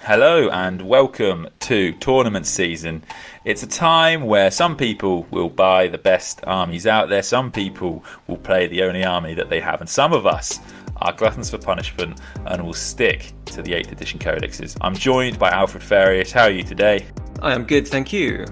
Hello and welcome to tournament season. It's a time where some people will buy the best armies out there, some people will play the only army that they have, and some of us are gluttons for punishment and will stick to the 8th edition codexes. I'm joined by Alfred Pharius. How are you today? I am good, thank you.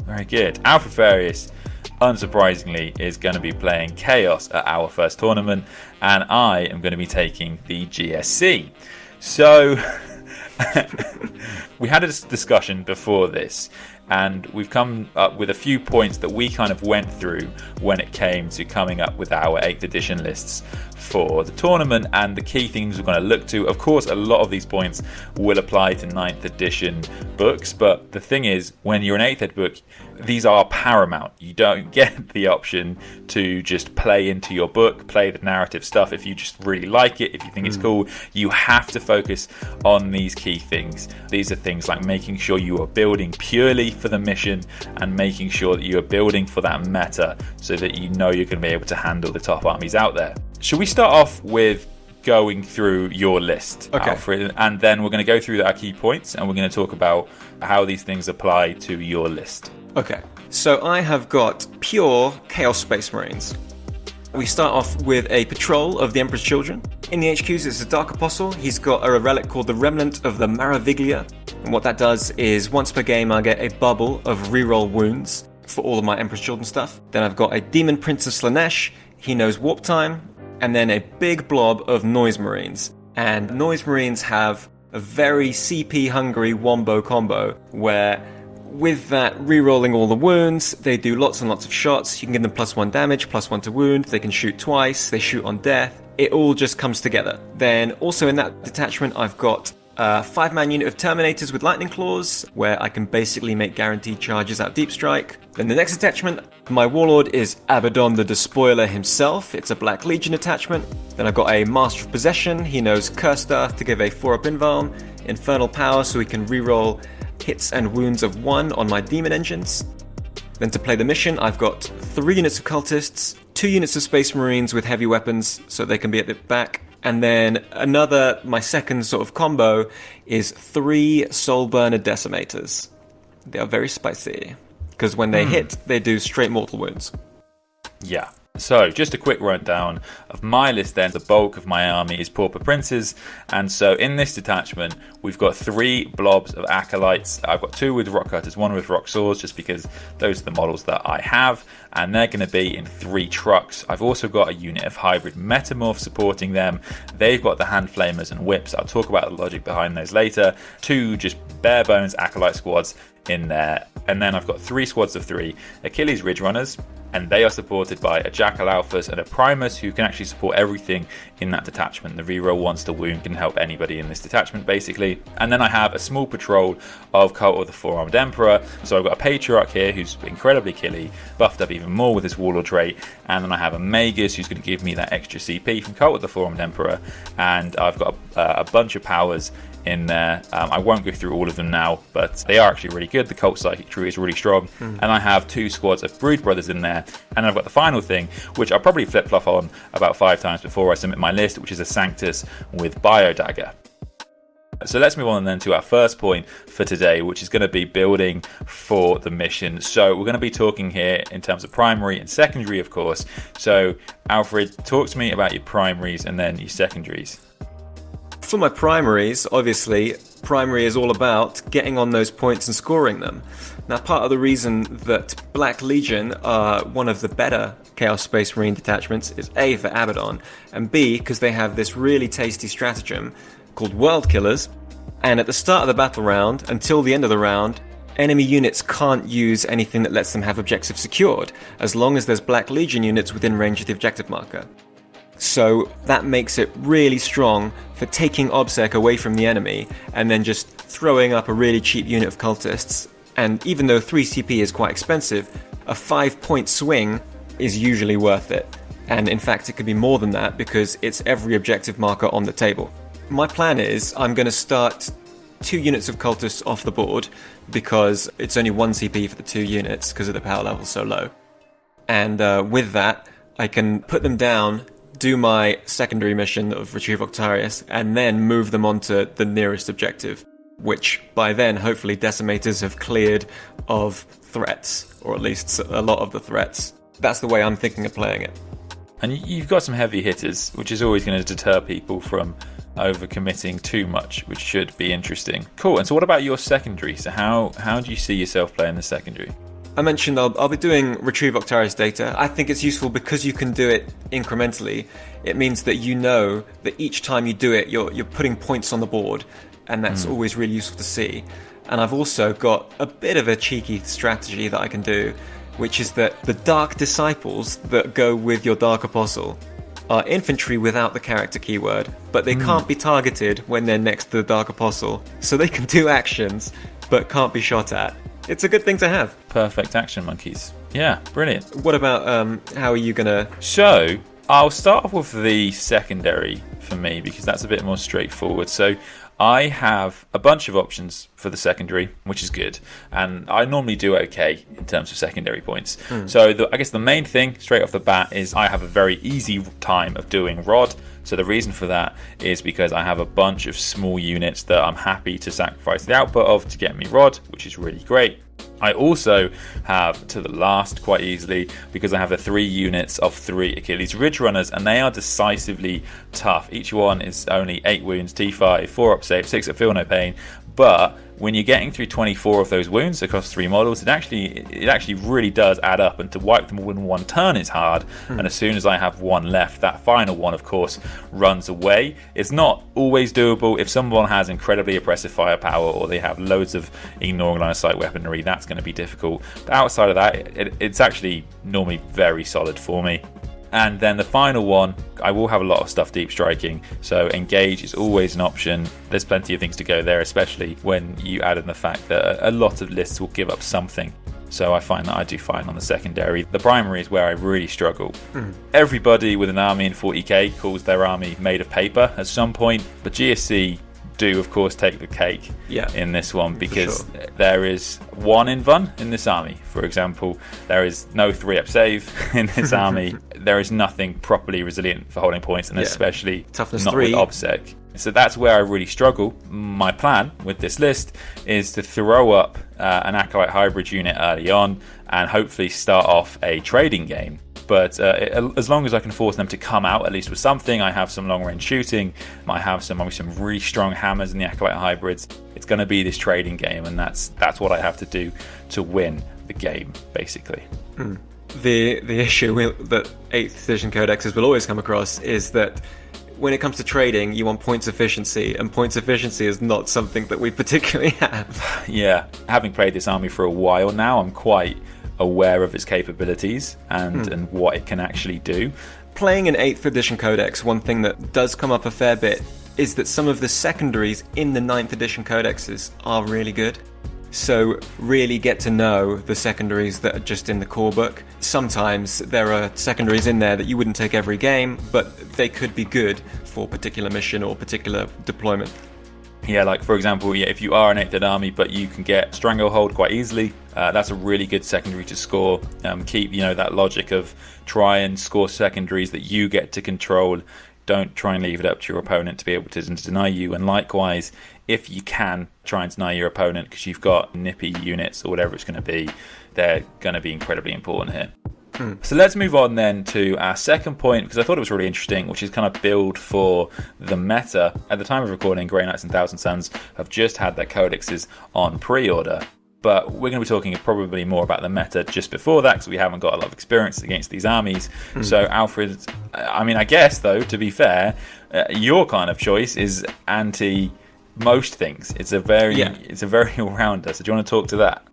Very good. Alfred Pharius, unsurprisingly, is going to be playing Chaos at our first tournament, and I am going to be taking the GSC. So we had a discussion before this, and we've come up with a few points that we kind of went through when it came to coming up with our 8th edition lists for the tournament and the key things we're going to look to. Of course, a lot of these points will apply to 9th edition books, but the thing is, when you're an 8th ed book, these are paramount. You don't get the option to just play into your book, play the narrative stuff if you just really like it, if you think it's cool. You have to focus on these key things. These are things like making sure you are building purely for the mission and making sure that you are building for that meta so that you know you're going to be able to handle the top armies out there. Should we start off with going through your list, Alfred, and then we're going to go through our key points and we're going to talk about how these things apply to your list. Okay, so I have got pure Chaos Space Marines. We start off with a patrol of the Emperor's Children. In the HQs, it's a Dark Apostle. He's got a relic called the Remnant of the Maraviglia. And what that does is once per game, I get a bubble of reroll wounds for all of my Emperor's Children stuff. Then I've got a Demon Prince of Slanesh. He knows Warp Time. And then a big blob of Noise Marines. And Noise Marines have a very CP-hungry wombo combo where with that re-rolling all the wounds, they do lots and lots of shots. You can give them +1 damage, +1 to wound. They can shoot twice. They shoot on death. It all just comes together. Then also in that detachment, I've got a 5-man unit of Terminators with Lightning Claws, where I can basically make guaranteed charges out Deep Strike. Then the next attachment, my Warlord is Abaddon the Despoiler himself. It's a Black Legion attachment. Then I've got a Master of Possession. He knows Curse Earth to give a 4-up Invalm, Infernal Power so he can reroll hits and wounds of 1 on my Demon Engines. Then to play the mission, I've got 3 units of Cultists, 2 units of Space Marines with heavy weapons so they can be at the back. And then my second sort of combo is 3 Soulburner Decimators. They are very spicy, because when they hit, they do straight mortal wounds. Yeah. So, just a quick rundown of my list then. The bulk of my army is Pauper Princes, and so in this detachment, we've got 3 blobs of Acolytes. I've got 2 with Rock Cutters, 1 with Rock Swords, just because those are the models that I have, and they're going to be in 3 trucks. I've also got a unit of Hybrid Metamorph supporting them. They've got the Hand Flamers and Whips. I'll talk about the logic behind those later. 2 just bare bones Acolyte squads in there, and then I've got 3 squads of 3 Achilles Ridge Runners, and they are supported by a Jackal Alphas and a Primus who can actually support everything in that detachment. The reroll once to wound can help anybody in this detachment basically. And then I have a small patrol of Cult of the Four-Armed Emperor. So I've got a Patriarch here who's incredibly killy, buffed up even more with his Warlord trait, and then I have a Magus who's going to give me that extra CP from Cult of the Four-Armed Emperor, and I've got a bunch of powers in there. I won't go through all of them now, but they are actually really good. The Cult Psychic Tree is really strong, and I have 2 squads of Brood Brothers in there, and I've got the final thing, which I'll probably flip-flop on about 5 times before I submit my list, which is a Sanctus with Biodagger. So let's move on then to our first point for today, which is going to be building for the mission. So we're going to be talking here in terms of primary and secondary, of course. So Alfred, talk to me about your primaries and then your secondaries. For my primaries, obviously, primary is all about getting on those points and scoring them. Now, part of the reason that Black Legion are one of the better Chaos Space Marine detachments is A, for Abaddon, and B, because they have this really tasty stratagem called World Killers, and at the start of the battle round, until the end of the round, enemy units can't use anything that lets them have objectives secured, as long as there's Black Legion units within range of the objective marker. So that makes it really strong for taking OBSEC away from the enemy and then just throwing up a really cheap unit of cultists. And even though 3 CP is quite expensive, a 5-point swing is usually worth it. And in fact, it could be more than that because it's every objective marker on the table. My plan is I'm going to start 2 units of cultists off the board because it's only 1 CP for the 2 units because of the power level so low. And with that, I can put them down, do my secondary mission of Retrieve Octarius, and then move them onto the nearest objective. which by then, hopefully, decimators have cleared of threats, or at least a lot of the threats. That's the way I'm thinking of playing it. And you've got some heavy hitters, which is always going to deter people from overcommitting too much, which should be interesting. Cool. And so what about your secondary? So how do you see yourself playing the secondary? I mentioned I'll be doing Retrieve Octarius data. I think it's useful because you can do it incrementally. It means that you know that each time you do it, you're putting points on the board, and that's always really useful to see. And I've also got a bit of a cheeky strategy that I can do, which is that the Dark Disciples that go with your Dark Apostle are infantry without the character keyword, but they can't be targeted when they're next to the Dark Apostle, so they can do actions, but can't be shot at. It's a good thing to have. Perfect action monkeys. Yeah, brilliant. What about, how are you going to... So, I'll start off with the secondary for me, because that's a bit more straightforward. So, I have a bunch of options for the secondary, which is good. And I normally do okay in terms of secondary points. So, I guess the main thing, straight off the bat, is I have a very easy time of doing Rod. So the reason for that is because I have a bunch of small units that I'm happy to sacrifice the output of to get me Rod, which is really great. I also have to the last quite easily because I have the 3 units of 3 Achilles Ridge Runners, and they are decisively tough. Each one is only 8 wounds, T5, 4 up save, 6 at feel no pain. But when you're getting through 24 of those wounds across 3 models, it actually really does add up, and to wipe them all in one turn is hard. And as soon as I have one left, that final one, of course, runs away. It's not always doable. If someone has incredibly oppressive firepower or they have loads of ignoring line of sight weaponry, that's going to be difficult. But outside of that, it's actually normally very solid for me. And then the final one, I will have a lot of stuff deep striking, so engage is always an option. There's plenty of things to go there, especially when you add in the fact that a lot of lists will give up something. So I find that I do fine on the secondary. The primary is where I really struggle. Everybody with an army in 40k calls their army made of paper at some point, but GSC do of course take the cake in this one, because there is 1 invuln in this army. For example, there is no 3-up save in this army. There is nothing properly resilient for holding points, and especially toughness not 3 with obsec. So that's where I really struggle. My plan with this list is to throw up an Acolyte hybrid unit early on and hopefully start off a trading game. But as long as I can force them to come out at least with something, I have some long-range shooting, I have some really strong hammers in the Acolyte hybrids. It's going to be this trading game, and that's what I have to do to win the game, basically. The issue that 8th edition codexes will always come across is that when it comes to trading, you want points efficiency, and points efficiency is not something that we particularly have. Yeah, having played this army for a while now, I'm quite aware of its capabilities and what it can actually do. Playing an 8th edition codex, one thing that does come up a fair bit is that some of the secondaries in the 9th edition codexes are really good. So really get to know the secondaries that are just in the core book. Sometimes there are secondaries in there that you wouldn't take every game, but they could be good for particular mission or particular deployment. Yeah, like for example, if you are an 8th ed army but you can get Stranglehold quite easily, that's a really good secondary to score. Keep that logic of try and score secondaries that you get to control. Don't try and leave it up to your opponent to be able to deny you. And likewise, if you can try and deny your opponent because you've got nippy units or whatever it's going to be, they're going to be incredibly important here. So let's move on then to our second point, because I thought it was really interesting, which is kind of build for the meta. At the time of recording, Grey Knights and Thousand Suns have just had their codexes on pre-order, but we're going to be talking probably more about the meta just before that, because we haven't got a lot of experience against these armies. So Alfred, I guess though, to be fair, your kind of choice is anti most things. It's a very all-rounder. So do you want to talk to that?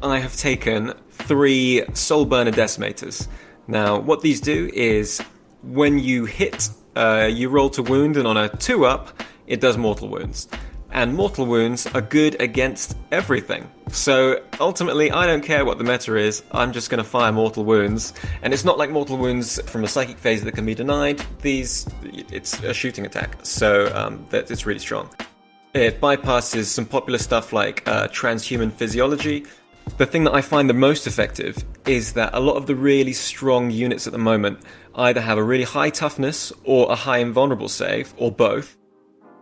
I have taken 3 Soul Burner Decimators. Now, what these do is when you hit, you roll to wound, and on a 2-up, it does mortal wounds. And mortal wounds are good against everything. So ultimately, I don't care what the meta is, I'm just going to fire mortal wounds. And it's not like mortal wounds from a psychic phase that can be denied. It's a shooting attack, so it's really strong. It bypasses some popular stuff like transhuman physiology. The thing that I find the most effective is that a lot of the really strong units at the moment either have a really high toughness or a high invulnerable save, or both.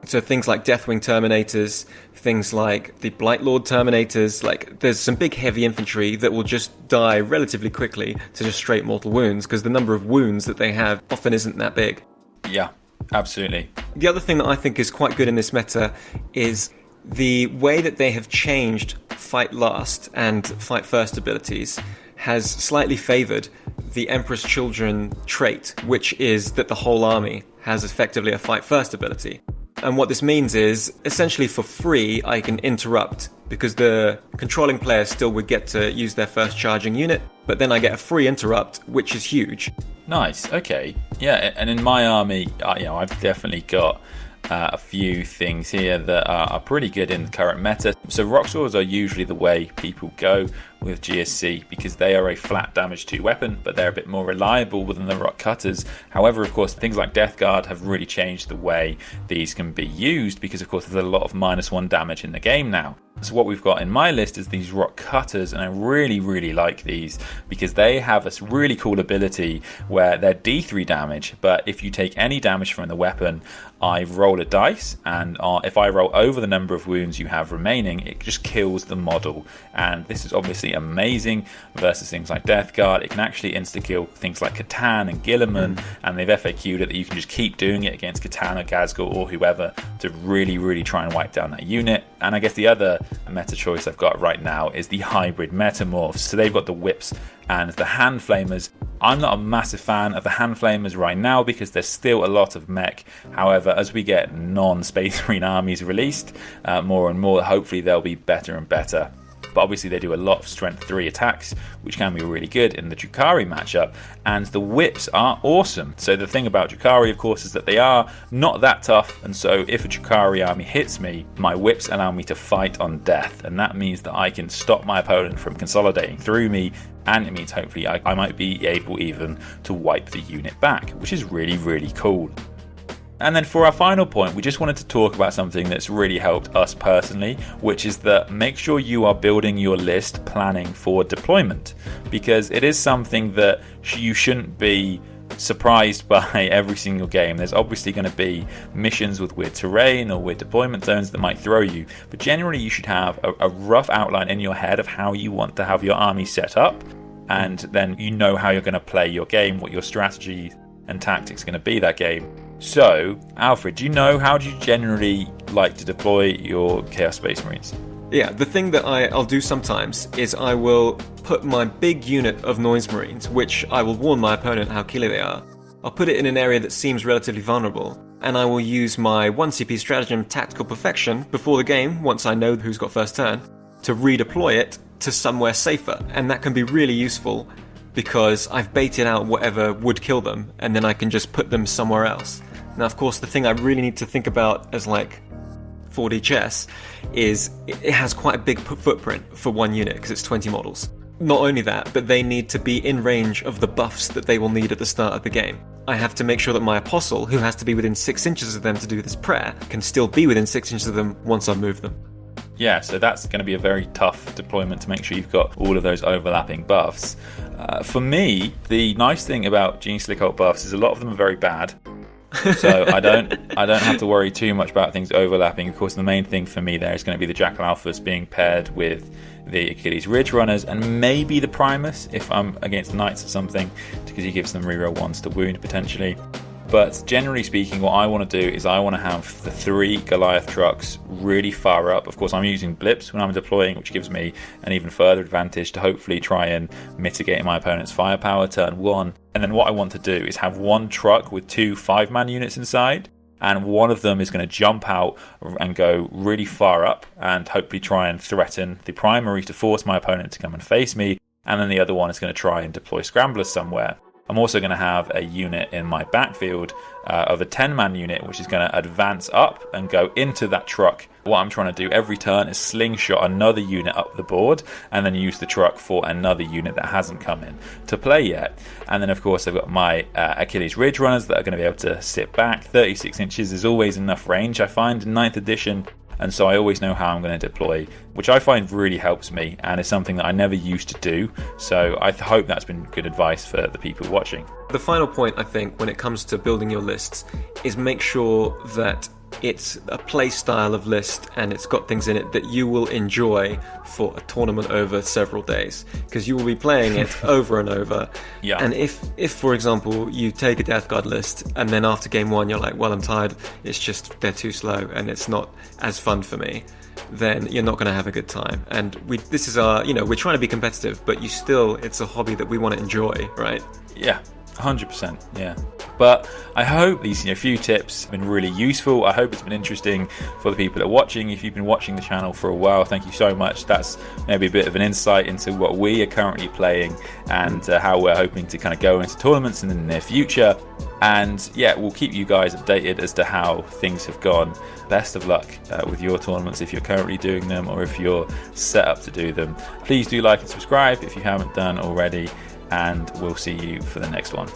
So things like Deathwing Terminators, things like the Blightlord Terminators, like there's some big heavy infantry that will just die relatively quickly to just straight mortal wounds, because the number of wounds that they have often isn't that big. Yeah, absolutely. The other thing that I think is quite good in this meta is the way that they have changed Fight Last and Fight First abilities has slightly favoured the Emperor's Children trait, which is that the whole army has effectively a Fight First ability. And what this means is, essentially for free, I can interrupt, because the controlling player still would get to use their first charging unit, but then I get a free interrupt, which is huge. Nice, okay. Yeah, and in my army, I've definitely got a few things here that are pretty good in the current meta. So rock swords are usually the way people go with GSC, because they are a flat damage 2 weapon, but they're a bit more reliable than the rock cutters. However, of course, things like Death Guard have really changed the way these can be used, because of course there's a lot of -1 damage in the game now. So what we've got in my list is these rock cutters, and I really, really like these because they have this really cool ability where they're D3 damage, but if you take any damage from the weapon, I roll a dice, and if I roll over the number of wounds you have remaining, it just kills the model. And this is obviously amazing versus things like Death Guard. It can actually insta-kill things like Catan and Guilliman, and they've FAQ'd it that you can just keep doing it against Catan or Ghazghkull or whoever to really, really try and wipe down that unit. And I guess the other meta choice I've got right now is the hybrid metamorphs. So they've got the whips and the hand flamers. I'm not a massive fan of the hand flamers right now because there's still a lot of mech. However, as we get non-Space Marine armies released more and more, hopefully they'll be better and better. But obviously they do a lot of strength 3 attacks, which can be really good in the Drukhari matchup, and the whips are awesome. So the thing about Drukhari, of course, is that they are not that tough, and so if a Drukhari army hits me, my whips allow me to fight on death, and that means that I can stop my opponent from consolidating through me, and it means hopefully I might be able even to wipe the unit back, which is really, really cool. And then for our final point, we just wanted to talk about something that's really helped us personally, which is that make sure you are building your list planning for deployment, because it is something that you shouldn't be surprised by every single game. There's obviously going to be missions with weird terrain or weird deployment zones that might throw you, but generally you should have a rough outline in your head of how you want to have your army set up, and then you know how you're going to play your game, what your strategy and tactics are going to be that game. So, Alfred, do you know how do you generally like to deploy your Chaos Space Marines? Yeah, the thing that I'll do sometimes is I will put my big unit of Noise Marines, which I will warn my opponent how killer they are. I'll put it in an area that seems relatively vulnerable, and I will use my 1CP stratagem Tactical Perfection before the game, once I know who's got first turn, to redeploy it to somewhere safer, and that can be really useful because I've baited out whatever would kill them, and then I can just put them somewhere else. Now, of course, the thing I really need to think about as like 4D chess is it has quite a big footprint for one unit because it's 20 models. Not only that, but they need to be in range of the buffs that they will need at the start of the game. I have to make sure that my Apostle, who has to be within 6 inches of them to do this prayer, can still be within 6 inches of them once I've moved them. Yeah, so that's going to be a very tough deployment to make sure you've got all of those overlapping buffs. For me, the nice thing about Genestealer Cult buffs is a lot of them are very bad. So I don't have to worry too much about things overlapping. Of course, the main thing for me there is going to be the Jackal Alphas being paired with the Achilles Ridge Runners and maybe the Primus if I'm against Knights or something, because he gives them reroll 1s to wound potentially. But generally speaking, what I want to do is I want to have the 3 Goliath trucks really far up. Of course, I'm using blips when I'm deploying, which gives me an even further advantage to hopefully try and mitigate my opponent's firepower turn 1. And then what I want to do is have 1 truck with 2 5-man units inside, and one of them is going to jump out and go really far up and hopefully try and threaten the primary to force my opponent to come and face me. And then the other one is going to try and deploy scramblers somewhere. I'm also going to have a unit in my backfield of a 10-man unit, which is going to advance up and go into that truck. What I'm trying to do every turn is slingshot another unit up the board and then use the truck for another unit that hasn't come in to play yet. And then, of course, I've got my Achilles Ridge Runners that are going to be able to sit back. 36 inches is always enough range, I find, in 9th edition. And so I always know how I'm going to deploy, which I find really helps me and is something that I never used to do. So I hope that's been good advice for the people watching. The final point, I think, when it comes to building your lists is make sure that it's a play style of list, and it's got things in it that you will enjoy for a tournament over several days, because you will be playing it over and over. Yeah. And if for example you take a Death Guard list and then after game one you're like, well, I'm tired, it's just they're too slow and it's not as fun for me, then you're not going to have a good time. And this is our, we're trying to be competitive, but it's a hobby that we want to enjoy, right? Yeah, 100%. Yeah. But I hope these few tips have been really useful. I hope it's been interesting for the people that are watching. If you've been watching the channel for a while, thank you so much. That's maybe a bit of an insight into what we are currently playing and how we're hoping to kind of go into tournaments in the near future. And yeah, we'll keep you guys updated as to how things have gone. Best of luck with your tournaments if you're currently doing them or if you're set up to do them. Please do like and subscribe if you haven't done already, and we'll see you for the next one.